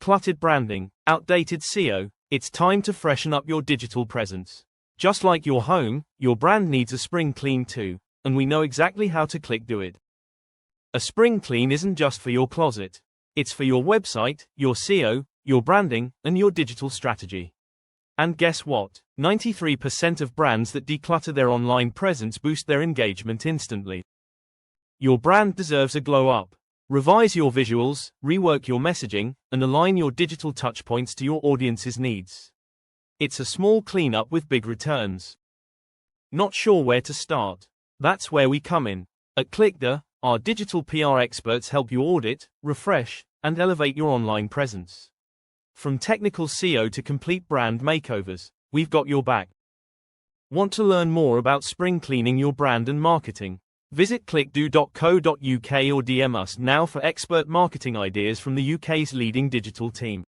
cluttered branding, outdated SEO, it's time to freshen up your digital presence. Just like your home, your brand needs a spring clean too, and we know exactly how to ClickDo's. A spring clean isn't just for your closet. It's for your website, your SEO, your branding, and your digital strategy. And guess what? 93% of brands that declutter their online presence boost their engagement instantly. Your brand deserves a glow up. Revise your visuals, rework your messaging, and align your digital touchpoints to your audience's needs. It's a small cleanup with big returns. Not sure where to start? That's where we come in. At ClickDo's, our digital PR experts help you audit, refresh, and elevate your online presence. From technical SEO to complete brand makeovers, we've got your back. Want to learn more about spring cleaning your brand and marketing? Visit clickdo.co.uk or DM us now for expert marketing ideas from the UK's leading digital team.